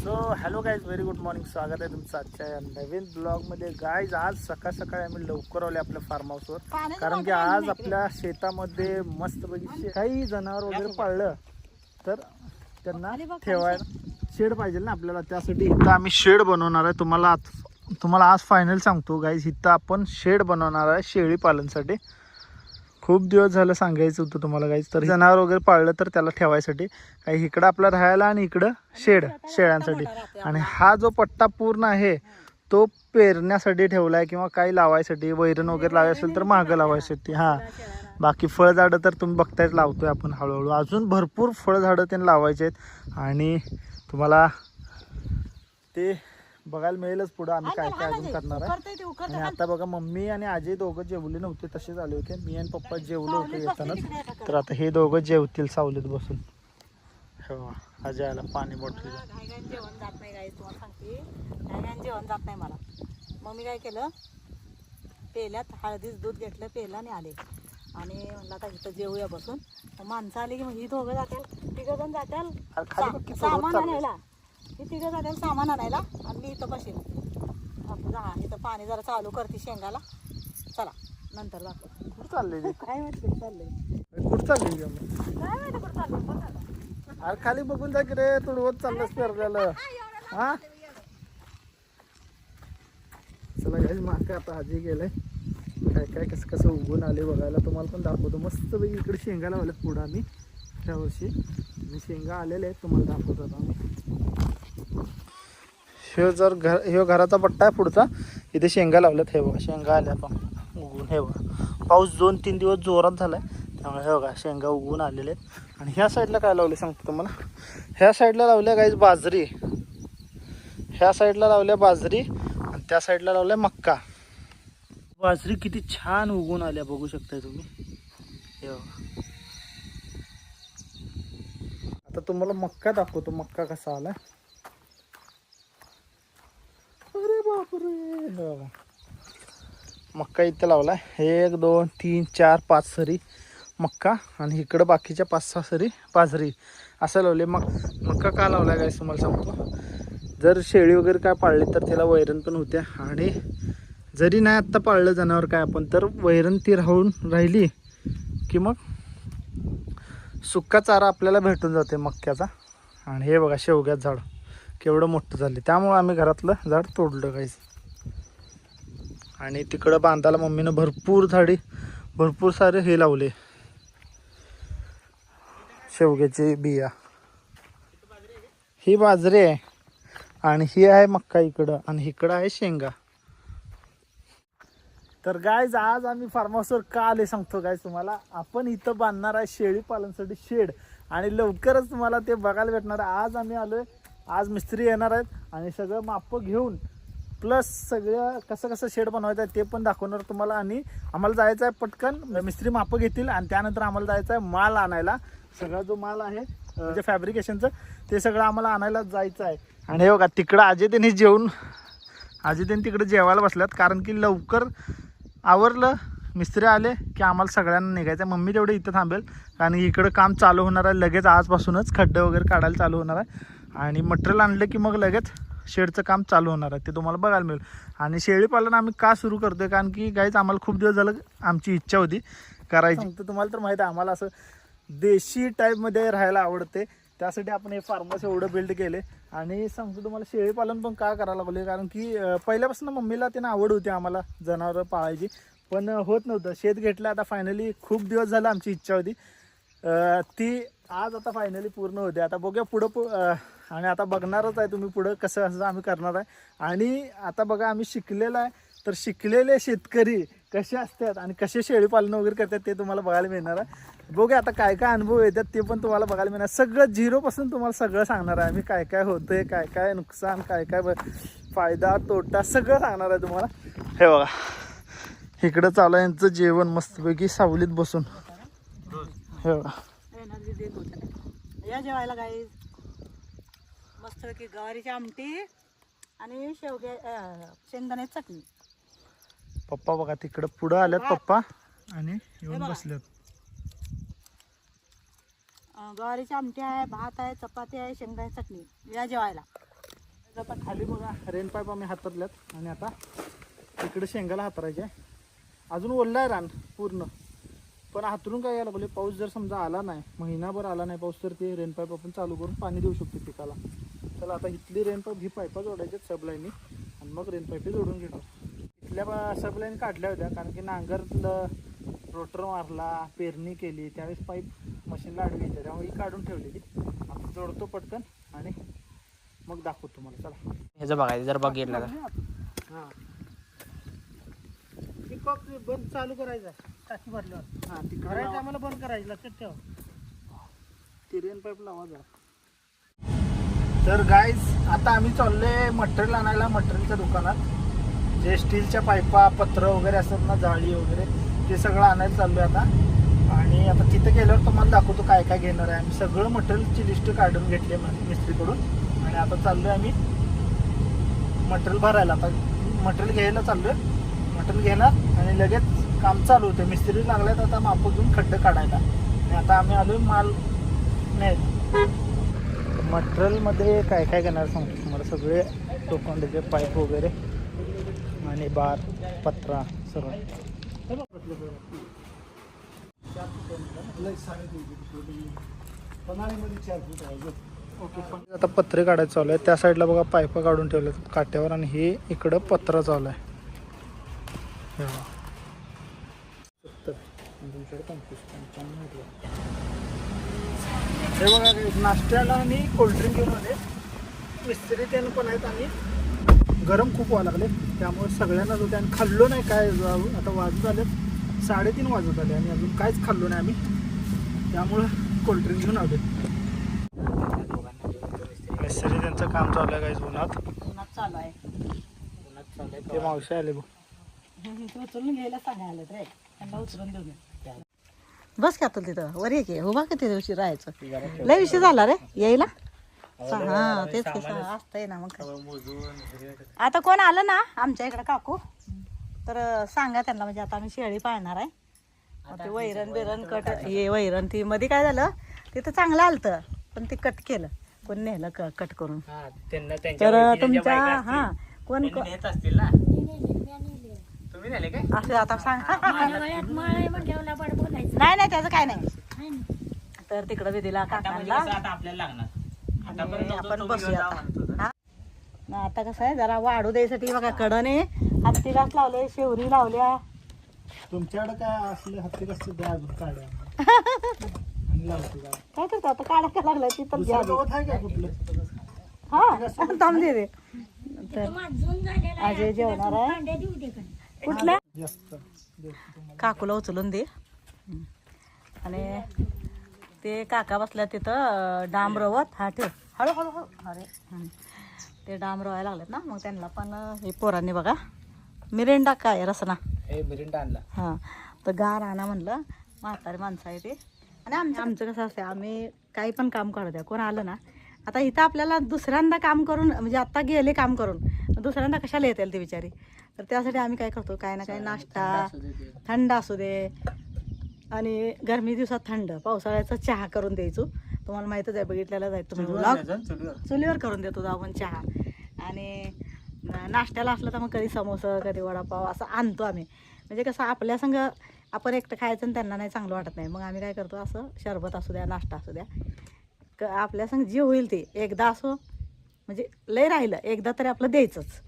So hello guys, very good morning. स्वागत आहे तुमचं आजच्या या नवीन ब्लॉगमध्ये. गाईज आज सकाळी आम्ही लवकर आलो आपल्या फार्म हाऊसवर, कारण की आज आपल्या शेतामध्ये मस्तपैकी काही जनावर वगैरे पाळलं तर त्यांना ठेवायला शेड पाहिजे ना आपल्याला. त्यासाठी इथं आम्ही शेड बनवणार आहे. तुम्हाला आज फायनल सांगतो गाईज, इथं आपण शेड बनवणार आहे शेळी पालनसाठी. खूप दिवस झालं सांगायचं होतं तुम्हाला गाईज. तर जनावर वगैरे पाळलं तर त्याला ठेवायसाठी काही इकडं आपला राहायला आणि इकडं शेळ्यांसाठी. आणि हा जो पट्टा पूर्ण आहे तो पेरण्यासाठी ठेवला आहे किंवा काही लावायसाठी, वैरण वगैरे लावायचं असेल तर मागं लावायसाठी. हां, बाकी फळझाडं तर तुम्ही बघतायच लावतोय आपण हळूहळू. अजून भरपूर फळझाडं त्यांनी लावायचे आहेत आणि तुम्हाला ते बघायला मिळेलच पुढं आम्ही काय काय अजून करणार आहे. आणि आता बघा, मम्मी आणि अजय दोघं जेवले नव्हते, तसेच आले होते. मी आणि पप्पा जेवलो होतो येतानाच. तर आता हे दोघं जेवतील सावलीत बसून. हो, अजयला पाणी बॉटल जेवण जात नाही गाईस, तुम्हाला सांगते जेवण जात नाही मला. मग मी काय केलं, पेल्यात हळदीच दूध घेतलं, पेलं आणि आले. आणि म्हणलं आता इथं जेवूया बसून. माणसं आली की मग ही दोघं जातील, तिघं जण जातील सामान आणायला. ही तिघं जातील सामान आणायला आणि मी इथं बसेल. इथं पाणी जरा चालू करते शेंगाला. चला नंतर दाखव. कुठं चाललंय, काय माहिती कुठं चाललंय, कुठं चाललंय काय माहिती कुठं चाललंय. अरे खाली बघून जा की रे, तुडवत चाललंस पेरल्याला. हा चला गाईज, मागं आता आजी गेलंय. काय काय कसं कसं उगून आले बघायला तुम्हाला पण दाखवतो. मस्त पैकी इकडे शेंगा लावल्यात पुढं आम्ही त्या वर्षी. आणि शेंगा आलेले आहेत, तुम्हाला दाखवतो आता आम्ही. ह्यो घराचा पट्टा आहे पुढचा, इथे शेंगा लावल्यात. हे बघा शेंगा आल्या पण उगून. हे बघा पाऊस 2-3 दिवस जोरात झालाय, त्यामुळे हे बघा शेंगा उगवून आलेले आहेत. आणि ह्या साईडला काय लावले सांगतो तुम्हाला. ह्या साईडला लावल्या गाईज बाजरी, ह्या साईडला लावल्या बाजरी आणि त्या साईडला लावल्या मक्का. बाजरी किती छान उगवून आल्या बघू शकताय तुम्ही. हे बघा, आता तुम्हाला मक्का दाखवतो, मक्का कसा आला. अरे बापरे, हे बघा मक्का इथं लावलाय. 1 2 3 4 5 सरी मक्का आणि इकडं बाकीच्या 5-6 सरी बाजरी असं लावले. मक्का का लावलाय काय तुम्हाला सांगतो. जर शेळी वगैरे काय पाळली तर त्याला वैरण पण होत्या, आणि जरी नाही आत्ता पाळलं जनावर काय आपण, तर वैरण ती राहिली की मग सुक्का चारा आपल्याला भेटून जाते मक्याचा. आणि हे बघा शेवग्यात झाड केवढं मोठं झाले, त्यामुळं आम्ही घरातलं झाड तोडलं काहीच. आणि तिकडं बांधायला मम्मीनं भरपूर सारे हे लावले, शेवग्याचे बिया. ही बाजरी आहे आणि ही आहे मक्का इकडं, आणि इकडं आहे शेंगा. तर गायज आज आम्ही फार्म हाऊसवर का आले सांगतो गायज तुम्हाला. आपण इथं बांधणार आहे शेळी पालनसाठी शेड, आणि लवकरच तुम्हाला ते बघायला भेटणार आहे. आज आम्ही आलोय, आज मिस्त्री येणार आहेत आणि सगळं मापं घेऊन प्लस सगळं कसं कसं शेड बनवायचं आहे ते पण दाखवणार तुम्हाला. आणि आम्हाला जायचं आहे पटकन, मिस्त्री मापं घेतील आणि त्यानंतर आम्हाला जायचं आहे माल आणायला. सगळा जो माल आहे म्हणजे फॅब्रिकेशनचं ते सगळं आम्हाला आणायला जायचं आहे. आणि हे बघा तिकडं अजय त्यांनी तिकडे जेवायला बसल्यात, कारण की लवकर आवरलं, मिस्त्री आले की आम्हाला सगळ्यांना निघायचं. मम्मी तेवढे इथं थांबेल, कारण इकडं काम चालू होणार आहे लगेच. आजपासूनच खड्डे वगैरे काढायला चालू होणार आहे आणि मटेरियल आणलं की मग लगेच शेडचं काम चालू होणार आहे, ते तुम्हाला बघायला मिळेल. आणि शेळी पालन आम्ही का सुरू करतोय, कारण की गाईज आम्हाला खूप दिवस झालं आमची इच्छा होती करायची. तुम्हाला तर माहिती आहे आम्हाला असं देशी टाईपमध्ये राहायला आवडते, त्यासाठी आपण हे फार्मस एवढं बिल्ड केले. आणि सांगतो तुम्हाला शेळी पालन पण का करायला लागले, कारण की पहिल्यापासून मम्मीला त्यांना आवड होती आम्हाला जनावरं पाळायची, पण होत नव्हतं. शेत घेतलं आता फायनली, खूप दिवस झालं आमची इच्छा होती ती आज आता फायनली पूर्ण होते. आता बघूया पुढं आणि आता बघणारच आहे तुम्ही पुढं कसं असं आम्ही करणार आहे. आणि आता बघा आम्ही शिकलेलं आहे, तर शिकलेले शेतकरी कसे असतात आणि कसे शेळी पालन वगैरे करतात ते तुम्हाला बघायला मिळणार आहे. बघूया आता काय काय अनुभव येतात ते पण तुम्हाला बघायला मिळणार. सगळं झिरोपासून तुम्हाला सगळं सांगणार आहे आम्ही, काय काय होतंय, काय काय नुकसान, काय काय फायदा तोटा सगळं सांगणार आहे तुम्हाला. हे बघा इकडं चालू आहे यांचं जेवण मस्तपैकी सावलीत बसून. हे बघा या जेवायला गाईज मस्त की गवारीची आमटी आणि शेंगदाण्याची चटणी. पप्पा बघा तिकडं पुढं आल्यात पप्पा आणि येऊन बसल्यात. गवारीची आमटी आहे, भात आहे, चपाती आहे, शेंगदाण्याची चटणी. या जेवायला. आता खाली बघा रेन पाईप आम्ही हातरल्यात आणि आता इकडे शेंगाला हातरायचे. अजून ओलला आहे रान पूर्ण, पण हातरून काय यायला लागले, पाऊस जर समजा आला नाही, महिनाभर आला नाही पाऊस, तर ते रेन पाईप आपण चालू करून पाणी देऊ शकतो पिकाला. चला आता इथली रेन पाईप ही पाईपा जोडायचे सब लाईनी आणि मग रेन पाईप जोडून घेतो. इथल्या सब लाईन काढल्या होत्या कारण की नांगरलं, रोटर मारला, पेरणी केली, त्यावेळेस पाईप मशीनला अडवी येते, त्यामुळे ही काढून ठेवलेली. आता जोडतो पटकन आणि मग दाखवतो तुम्हाला. चला ह्याचं बघायचं जर बघितलं तर हां बंद चालू करायचं आहे टाकी भरल्यावर. हां तिकडे आम्हाला बंद करायचं, लक्षात ठेवा. ती रेन पाईप लावा जरा. तर गाईज आता आम्ही चाललोय मटेरियल आणायला मटेरियलच्या दुकानात. जे स्टीलच्या पाईपा, पत्र वगैरे असतात ना, जाळी वगैरे, ते सगळं आणायला चाललोय आता. आणि आता तिथं गेल्यावर तुम्हाला दाखवतो काय काय घेणार आहे. आम्ही सगळं मटेरियलची लिस्ट काढून घेतली मिस्त्रीकडून आणि आता चाललोय आम्ही मटेरियल भरायला. आता मटेरियल घ्यायला चाललोय, मटेरियल घेणार आणि लगेच काम चालू होतं. मिस्त्री लागल्यात आता माप घेऊन खड्डे काढायला. आणि आता आम्ही आलोय माल नाही. मटेरियलमध्ये काय काय घेणार सांगतो तुम्हाला. सगळे लोखंडाचे पाईप वगैरे आणि बार, पत्रा सगळं. ओके, आता पत्रे काढायचं चालू आहे. त्या साईडला बघा पाईप काढून ठेवले काट्यावर आणि हे इकडं पत्रा चालू आहे. हे बघा नाश्त्याला आणि कोल्ड्रिंक घेऊन आले. मिस्त्री त्यानं पण आहेत आणि गरम खूप व्हायला लागले, त्यामुळे सगळ्यांनाच होते. आणि खाल्लो नाही काय, आता वाजत आले 3:30 वाजत आले आणि अजून काहीच खाल्लो नाही आम्ही, त्यामुळं कोल्ड्रिंक घेऊन आले. मिस्त्री त्यांचं काम चालू आहे काही उन्हात. उन्हात चालू आहे. ते मावशी आले बघ. उचलून घ्यायला सांगायला रे, त्यांना उचलून देऊ. बस का तुला तिथं वर की उभा किती दिवशी राहायचं, लय विषय झाला रे यायला. हा तेच असतंय ना. मग आता कोण आलं ना आमच्या इकडे काकू तर सांगा त्यांना, म्हणजे आता आम्ही शेळी पाळणार आहे. ते वैरण बिरण कट, हे वैरण ती मध्ये काय झालं तिथं चांगलं आलतं पण ते कट केलं, कोण नेलं कट करून. तर तुमच्या हा कोण असतील ना, तुम्ही झाले काय असं आता सांग. नाही नाही त्याचं काय नाही. तर तिकडं विधीला काकांना आता आपल्याला लागणार. आपण बसूया. आता कसं आहे जरा वाढू द्यायसाठी बघा कडने हत्ती घास लावले, शेवरी लावल्या. तुमच्याकडे काय असले हत्ती कसं द्या अजून काढ्या काय करतो आता काढा काय लागलाय ती तर घ्या. आहे का कुठलं? हा थांब दे रे. तर अजय जेवणार आहे. कुठल्या काकूला उचलून दे. आणि ते काका बसल्या तिथं डांब रवत. हा ठेव हळूहळू हळू. अरे ते डांब रवायला लागलेत ना, मग त्यांना पण हे पोरांनी बघा मिरिंडा काय रसना मिरिंडा आणला. हां तर गार आणा म्हणलं, म्हातारी माणसं आहे ते. आणि आमचं कसं असतं, आम्ही काही पण काम करू द्या, कोण आलं ना. आता इथं आपल्याला दुसऱ्यांदा काम करून, म्हणजे आत्ता गेले काम करून, दुसऱ्यांदा कशाला येतील ते बिचारी. तर त्यासाठी आम्ही काय करतो, काय ना काय नाश्ता, थंड असू दे. आणि गरमी दिवसात थंड, पावसाळ्याचा चहा करून द्यायचो. तुम्हाला माहीतच आहे, बघितलेला जायचं तुम्ही ब्लॉग. चुलीवर करून देतो आपण चहा. आणि नाश्त्याला असलं तर मग कधी समोसा, कधी वडापाव असं आणतो आम्ही. म्हणजे कसं आपल्या संग आपण एकटं खायचं आणि त्यांना नाही चांगलं वाटत नाही, मग आम्ही काय करतो, असं शरबत असू द्या, नाश्ता असू द्या, आपल्या संग जे होईल ते एकदा असो, म्हणजे लय राहिलं एकदा तरी आपलं द्यायचंच.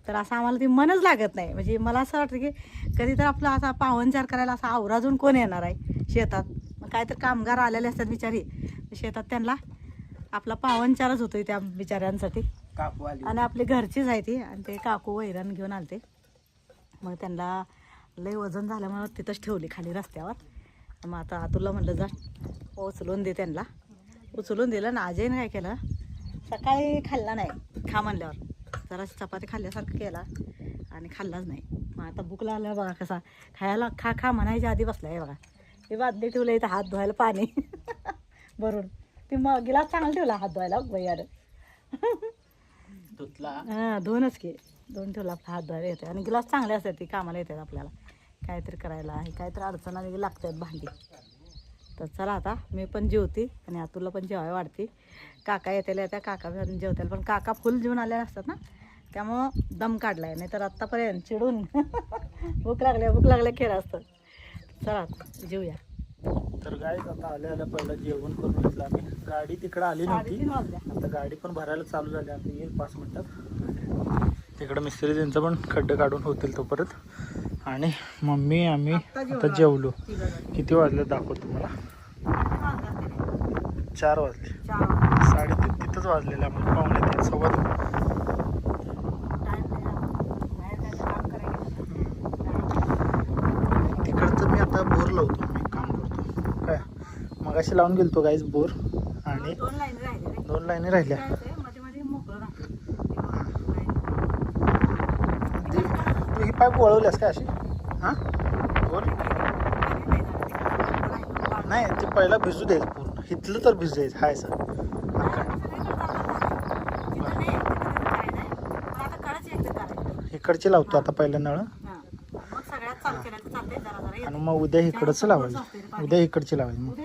तर असं आम्हाला ती मनच लागत नाही. म्हणजे मला असं वाटतं की कधी तर आपला असा पाहुणचार करायला असा आवराजून कोण येणार आहे शेतात. मग काय तर कामगार आलेले असतात बिचारी शेतात, त्यांना आपला पाहुणचारच होतोय त्या बिचाऱ्यांसाठी. काकू आली आणि आपली घरचीच आहे ती. आणि ते काकू वैरण घेऊन आलते, मग त्यांना लय वजन झाल्यामुळे तिथंच ठेवली खाली रस्त्यावर. मग आता तुला म्हणलं जा उचलून दे. त्यांना उचलून दिलं ना. अजयने काय केलं, सकाळी खाल्ला नाही, खा म्हणल्यावर जरा चपाती खाल्ल्यासारखं केला आणि खाल्लाच नाही. मग आता भूक लागल्या बघा कसा खायला, खा खा म्हणायच्या आधी बसला आहे बघा. ते बादली ठेवलं इथं हात धुवायला पाणी भरून. ती मग गिलास चांगला ठेवला हात धुवायला भैयानं. हां धुवूनच की, धुवून ठेवला हात धुवायला येते. आणि गिलास चांगले असतात, ती कामाला येतात आपल्याला काहीतरी करायला. हे काहीतरी अडचण आली लागतात भांडी. तर चला आता मी पण जेवते आणि अतुलला पण जेवाय वाढते. काका येतेल्या त्या काका पण जेवतील, पण काका फुल जेवून आलेले असतात ना, त्यामुळं दम काढलाय. नाही तर आत्तापर्यंत चिडून भूक लागल्या खेळ असतं. चला आता जेवूया. तर गाईज आता आल्या पहिलं जेवण करून घेतलं आम्ही. गाडी तिकडं आली नव्हती, 3:30 वाजल्या. आता गाडी पण भरायला चालू झाली. आता येईल 5 मिनिटात. तिकडं मिस्त्री त्यांचं पण खड्डे काढून होतील तो परत. आणि मम्मी आम्ही आता जेवलो. किती वाजले दाखवतो तुम्हाला. 4 वाजले. 3:30 तिथंच वाजलेलं आम्हाला. 2:45 सव्वा 2. तिकडचं मी आता बोर लावतो, मी काम करतो काय. मगाशी लावून गेलतो गाईज बोर आणि 2 लाईनी राहिल्या. तू ही पाईप वळवल्यास काय अशी? हां बोल. नाही ते पहिला भिजू द्यायचं पूर्ण. इथलं तर भिजू द्यायचं हाय सर. इकडचे लावतो आता पहिलं नळ आणि मग उद्या इकडचं लावायचं. उद्या इकडचे लावायचं मग.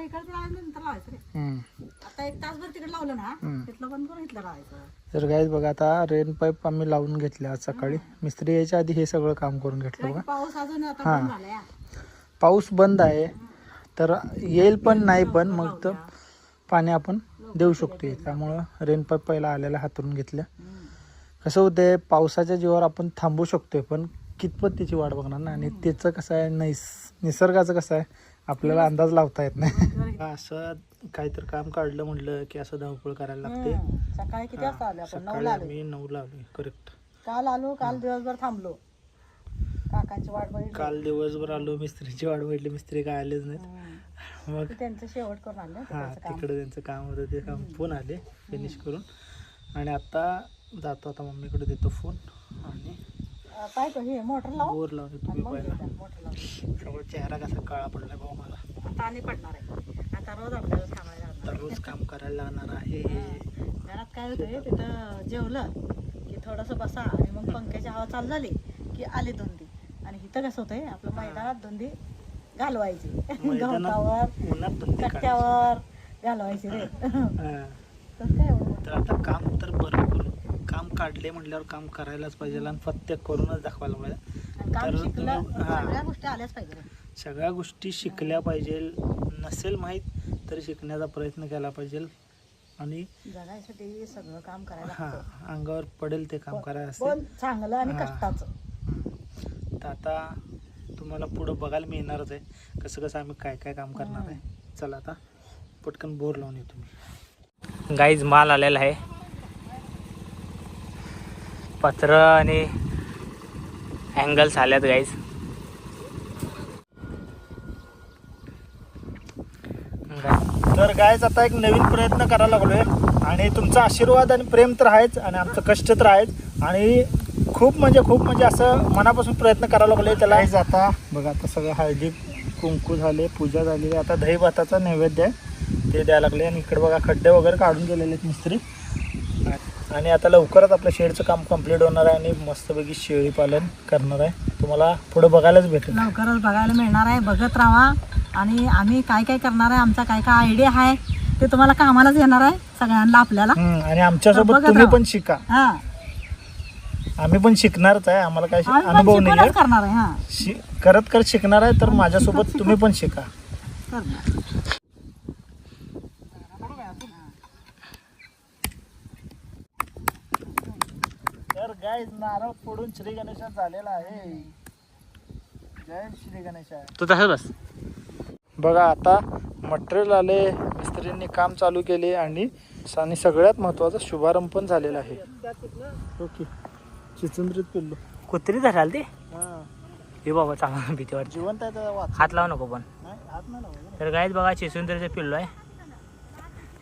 आता 1 तासभर तिकडे लावलं ना, तिथलं बंद करून इथलं लावायचं. तर गाईज बघा आता रेन पाईप आम्ही लावून घेतले आज सकाळी. मिस्त्री यायच्या आधी हे सगळं काम करून घेतलं बघा. पाऊस अजून आता बंद झालाय. पाऊस बंद आहे तर येईल पण नाही पण मग तर पाणी आपण देऊ शकतो. त्यामुळं रेन पाईप पहिला आलेला हातरून घेतल्या. कसं होतंय पावसाच्या जीवावर आपण थांबू शकतोय पण कितपत त्याची वाट बघणार ना. आणि त्याचं कसं आहे निसर्गाचं कसं आहे आपल्याला अंदाज लावता येत नाही. असं काहीतरी काम काढलं म्हटलं की असं धावपळ करायला लागते. सकाळी किती वाजता आलो आपण? 9 सकाळी ला आलो. आम्ही 9ला आलो करेक्ट. काल आलो, काल दिवसभर थांबलो. काकांची वाट बघितली. काल दिवसभर आलो, मिस्त्रीची वाट बघितली. मिस्त्री काय आलेच नाहीत. मग त्यांचं शेवट करून आलं. हां तिकडे त्यांचं काम होतं ते काम फोन आले फिनिश करून. आणि आता जातो, आता मम्मीकडे देतो फोन आणि काय हे मोटर लावू. बोर लावतो तुम्ही पहिला. मोटर लावू. सगळं चेहरा कसा काळा पडलाय भाऊ मला. आता आणि पडणार आहे. आता रोज आपल्याला थांबायला लागणार. रोज काम करायला लागणार आहे. घरात काय होतंय, तिथं जेवलं की थोडंसं बसा आणि मग पंख्याची हवा चालू झाली की आली धुंदी. आणि इथं कसं होतंय आपलं मैदानात धुंदी घालवायची. गवतावर उन्हात पण कट्ट्यावर घालवायची रे. तसं काय होतं. तर आता काम तर बरं करून काम काढले म्हटल्यावर काम करायलाच पाहिजे आणि फक्त करूनच दाखवायला पाहिजे. काम तर शिकलं, तुम्ही- हां सगळ्या गोष्टी आल्याच पाहिजे. सगळ्या गोष्टी शिकल्या पाहिजे. नसेल माहीत तर शिकण्याचा प्रयत्न केला पाहिजे. आणि जगायसाठी सगळं काम करायला हां लागतं. अंगावर पडेल ते काम करायला पण असते. चांगलं आणि हां. कष्टाचं. तर आता तुम्हाला पुढं बघायला मिळणारच आहे कसं कसं आम्ही काय काय काम करणार आहे. चला आता पटकन बोर लावून येतो मी. गाईज माल आलेला आहे. पत्र आणि अँगल्स आल्यात गाईज. तर गाईज आता एक नवीन प्रयत्न करायला लागलोय आणि तुमचा आशीर्वाद आणि प्रेम तर आहेच आणि आमचं कष्ट तर आहेच आणि खूप म्हणजे असं मनापासून प्रयत्न करायला लागलोय त्याला. आता बघा आता सगळं हळदी कुंकू झाले, पूजा झाली. आता दही भाताचा नैवेद्य आहे ते द्यायला लागले. आणि इकडे बघा खड्डे वगैरे काढून गेलेले आहेत मिस्त्री. आणि आता लवकरच आपलं शेडचं काम कंप्लीट होणार आहे आणि मस्तपैकी शेळी पालन करणार आहे. तुम्हाला पुढे बघायलाच भेटेल. लवकरच बघायला मिळणार आहे. बघत राहा. आणि आम्ही काय काय करणार आहे, आमचा काय काय आयडिया आहे ते तुम्हाला कामालाच येणार आहे सगळ्यांना आपल्याला. आणि आमच्यासोबत तुम्ही पण शिका. हा आम्ही पण शिकणारच आहे. आम्हाला काय आम्ही पण अनुभव नाही शिकूनच करणार आहे. हा करत शिकणार आहे. तर माझ्यासोबत तुम्ही पण शिका. करणार. तर गाईज नारळ फोडून श्री गणेशा झालेला आहे. जय श्री गणेशा. तू तसं बस. बघा आता मटेरियल आले, मिस्त्रींनी काम चालू केले आणि सगळ्यात महत्वाचा शुभारंभ पण झालेला आहे. ओके चिचुंद्रीत पिल्लू कुत्री धराल ते. हां हे बाबा चांगला भीती वाटते. जिवंत आहे त्याचा वाच. हात लावू नको पण. नाही हात नाही लावायचा. तर गाईज बघा चिसुंदरचं पिल्लो आहे.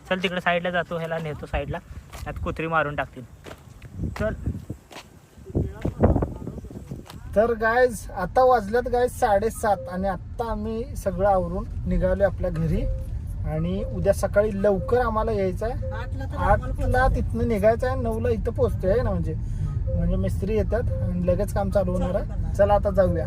चल तिकडे साईडला जातो, ह्याला नेतो साईडला. त्यात कुत्री मारून टाकतील. चल. तर गाईज आता वाजल्यात गाईज 7:30 आणि आत्ता आम्ही सगळं आवरून निघालो आपल्या घरी. आणि उद्या सकाळी लवकर आम्हाला यायचं आहे. 8ला तिथनं निघायचं आहे. 9ला इथं पोहोचतोय ना. म्हणजे मिस्त्री येतात आणि लगेच काम चालू होणार आहे. चला आता जाऊया.